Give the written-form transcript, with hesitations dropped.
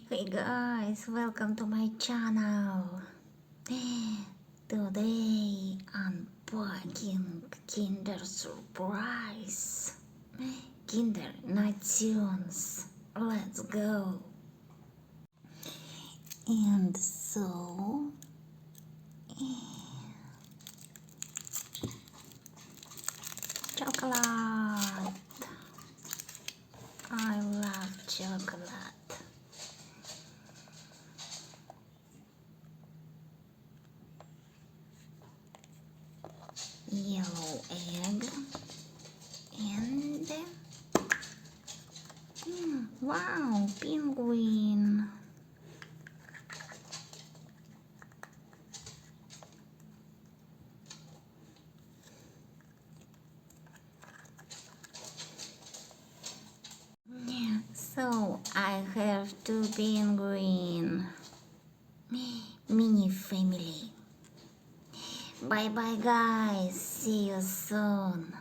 Hey guys, welcome to my channel. Today, Unpacking Kinder Surprise. Kinder Nations. Let's go. And so, chocolate. I love chocolate. Yellow egg and wow, penguin. So I have two penguin. Mini family. Bye bye guys. See you soon.